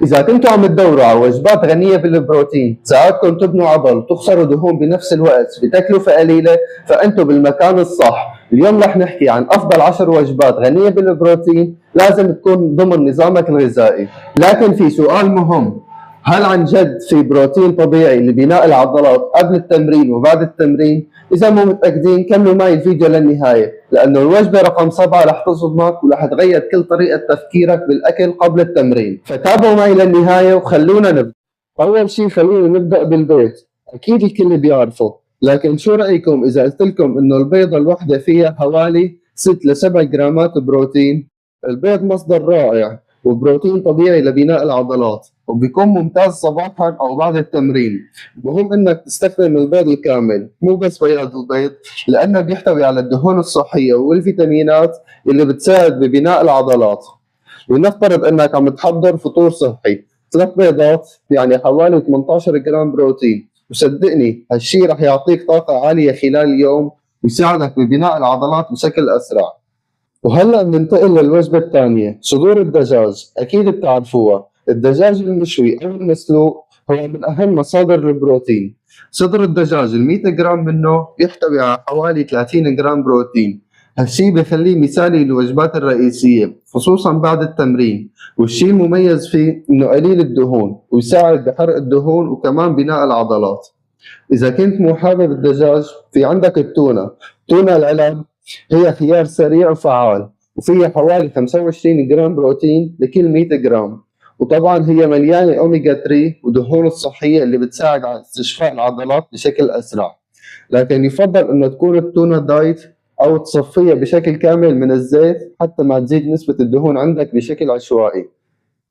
إذا كنتوا عم تدوروا على وجبات غنية بالبروتين تساعدكم تبنوا عضل وتخسروا دهون بنفس الوقت بتكلفة قليلة، فأنتوا بالمكان الصح. اليوم رح نحكي عن أفضل 10 وجبات غنية بالبروتين لازم تكون ضمن نظامك الغذائي. لكن في سؤال مهم، هل عن جد في بروتين طبيعي لبناء العضلات قبل التمرين وبعد التمرين؟ إذا مو متأكدين كملوا معي الفيديو للنهاية، لأنه الوجبة رقم 7 رح تصدمك ورح تغير كل طريقة تفكيرك بالأكل قبل التمرين، فتابعوا معي للنهاية وخلونا نبدأ. أول شيء خلونا نبدأ بالبيض، أكيد الكل بيعرفه، لكن شو رأيكم إذا قلت لكم إنه البيضة الواحدة فيها حوالي 6 ل 7 جرامات بروتين؟ البيض مصدر رائع وبروتين طبيعي لبناء العضلات، وبيكون ممتاز صباحا أو بعد التمرين. مهم إنك تستخدم البيض الكامل مو بس بياض البيض، لأنه بيحتوي على الدهون الصحية والفيتامينات اللي بتساعد ببناء العضلات. لنفترض إنك عم تحضر فطور صحي، 3 بيضات يعني حوالي 18 جرام بروتين، وصدقني هالشي رح يعطيك طاقة عالية خلال اليوم ويساعدك ببناء العضلات بشكل أسرع. وهلا بننتقل للوجبة الثانية، صدور الدجاج، أكيد بتعرفوها. الدجاج المشوي أو المسلوق هو من أهم مصادر البروتين. صدر الدجاج 100 جرام منه يحتوي على حوالي 30 جرام بروتين، هالشي بخليه مثالي للوجبات الرئيسية خصوصا بعد التمرين. والشي المميز فيه إنه قليل الدهون ويساعد بحرق الدهون وكمان بناء العضلات. إذا كنت مو حابب الدجاج في عندك التونة. تونة العلب هي خيار سريع وفعال، وفيها حوالي 25 جرام بروتين لكل 100 جرام، وطبعا هي مليانة أوميجا 3 ودهون الصحية اللي بتساعد على استشفاء العضلات بشكل أسرع. لكن يفضل إنه تكون التونة دايت أو تصفيها بشكل كامل من الزيت حتى ما تزيد نسبة الدهون عندك بشكل عشوائي.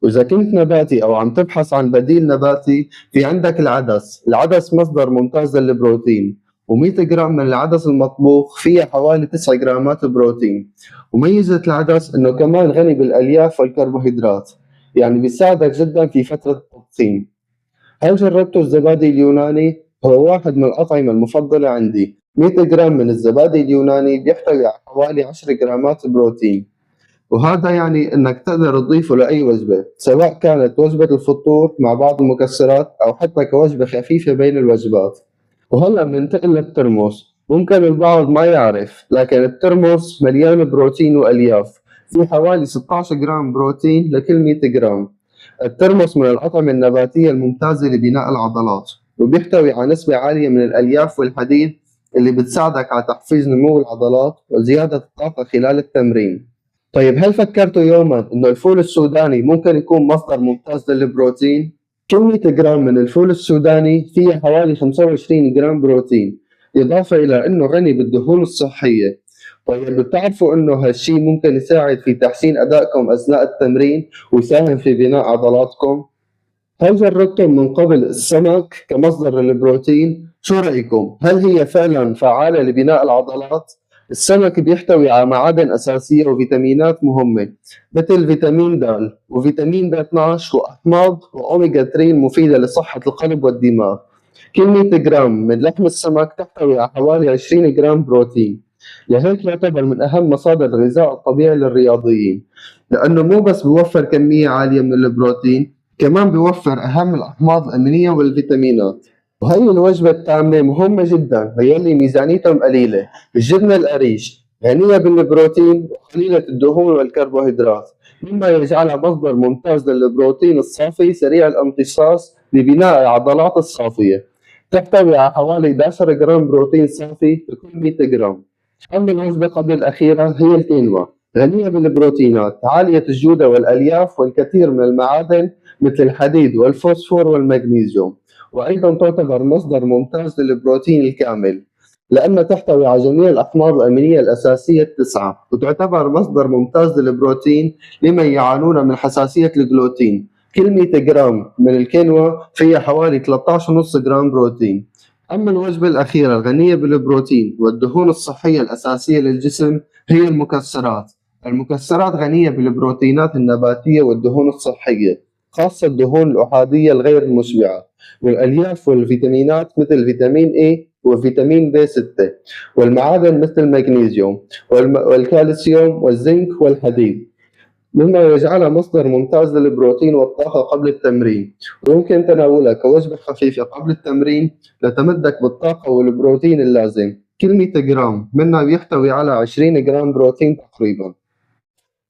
وإذا كنت نباتي أو عم تبحث عن بديل نباتي، في عندك العدس. العدس مصدر ممتاز للبروتين، و100 جرام من العدس المطبوخ فيها حوالي 9 جرامات بروتين. وميزة العدس إنه كمان غني بالألياف والكربوهيدرات، يعني بيساعدك جدا في فترة التضخيم. هل جربتوا الزبادي اليوناني؟ هو واحد من الأطعمة المفضلة عندي. 100 جرام من الزبادي اليوناني بيحتوي على حوالي 10 جرامات بروتين، وهذا يعني انك تقدر تضيفه لاي وجبه، سواء كانت وجبه الفطور مع بعض المكسرات او حتى كوجبه خفيفه بين الوجبات. وهلا بننتقل للترمس. ممكن البعض ما يعرف، لكن الترمس مليان بروتين والياف، في حوالي 16 جرام بروتين لكل 100 جرام. الترمس من الاطعمه النباتيه الممتازه لبناء العضلات، وبيحتوي على نسبه عاليه من الالياف والحديد اللي بتساعدك على تحفيز نمو العضلات وزياده الطاقه خلال التمرين. طيب هل فكرتوا يوما انه الفول السوداني ممكن يكون مصدر ممتاز للبروتين؟ كل 100 جرام من الفول السوداني فيه حوالي 25 جرام بروتين، إضافة إلى أنه غني بالدهون الصحية. طيب بتعرفوا أنه هالشي ممكن يساعد في تحسين أدائكم أثناء التمرين ويساهم في بناء عضلاتكم؟ هل جربتم من قبل السمك كمصدر للبروتين؟ شو رأيكم؟ هل هي فعلا فعالة لبناء العضلات؟ السمك بيحتوي على معادن أساسية وفيتامينات مهمة مثل فيتامين د وفيتامين ب 12 وأحماض وأوميجا 3 مفيدة لصحة القلب والدماغ. كل 100 جرام من لحم السمك تحتوي على حوالي 20 جرام بروتين، لهيك يعتبر من أهم مصادر الغذاء الطبيعي للرياضيين، لأنه مو بس بيوفر كمية عالية من البروتين، كمان بيوفر أهم الأحماض الأمينية والفيتامينات. وهي الوجبة التامة مهمة جدا ليلي ميزانيتهم قليلة. الجبنة القريش غنية بالبروتين وقليلة الدهون والكربوهيدرات، مما يجعلها مصدر ممتاز للبروتين الصافي سريع الامتصاص لبناء العضلات الصافية. تحتوي على حوالي 11 جرام بروتين صافي لكل 100 جرام. أما الوجبة قبل الأخيرة هي الكينوا، غنية بالبروتينات عالية الجودة والألياف والكثير من المعادن مثل الحديد والفوسفور والمغنيسيوم، وأيضا تعتبر مصدر ممتاز للبروتين الكامل لأنها تحتوي على جميع الأحماض الأمينية الأساسية التسعة، وتعتبر مصدر ممتاز للبروتين لمن يعانون من حساسية الجلوتين. كل 100 جرام من الكينوا فيها حوالي 13.5 جرام بروتين. أما الوجبة الأخيرة الغنية بالبروتين والدهون الصحية الأساسية للجسم هي المكسرات. المكسرات غنية بالبروتينات النباتية والدهون الصحية، خاصة الدهون الأحادية الغير المشبعة، والألياف والفيتامينات مثل فيتامين A وفيتامين B6، والمعادن مثل المغنيسيوم والكالسيوم والزنك والحديد. مما يجعلها مصدر ممتاز للبروتين والطاقة قبل التمرين، ويمكن تناولها كوجبة خفيفة قبل التمرين لتمدك بالطاقة والبروتين اللازم. كل 100 جرام منها بيحتوي على 20 جرام بروتين تقريبا.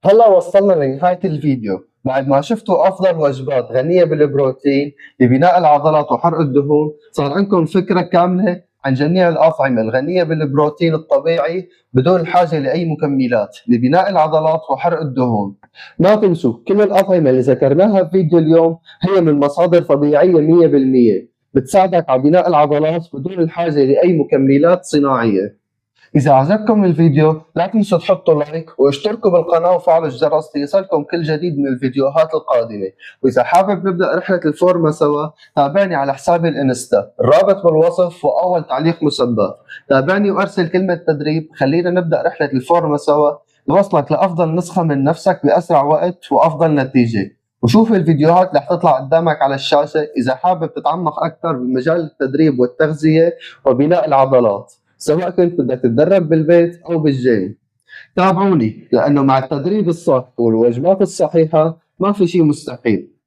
هلا وصلنا لنهاية الفيديو. بعد ما شفتوا أفضل وجبات غنية بالبروتين لبناء العضلات وحرق الدهون، صار عندكم فكرة كاملة عن جميع الأطعمة الغنية بالبروتين الطبيعي بدون الحاجة لأي مكملات لبناء العضلات وحرق الدهون. ما تنسوا كل الأطعمة اللي ذكرناها في فيديو اليوم هي من مصادر طبيعية 100%، بتساعدك على بناء العضلات بدون الحاجة لأي مكملات صناعية. إذا عجبكم الفيديو لا تنسوا تحطوا لايك واشتركوا بالقناة وفعلوا الجرس ليصلكم كل جديد من الفيديوهات القادمة. وإذا حابب نبدأ رحلة الفورمة سوا، تابعني على حسابي الانستا، الرابط بالوصف وأول تعليق مثبت. تابعني وأرسل كلمة تدريب خلينا نبدأ رحلة الفورمة سوا لوصلك لأفضل نسخة من نفسك بأسرع وقت وأفضل نتيجة. وشوف الفيديوهات اللي رح تطلع قدامك على الشاشة إذا حابب تتعمق أكثر بمجال التدريب والتغذية وبناء العضلات، سواء كنت بدك تتدرب بالبيت أو بالجيم. تابعوني لأنه مع التدريب الصح والوجبات الصحيحة ما في شيء مستحيل.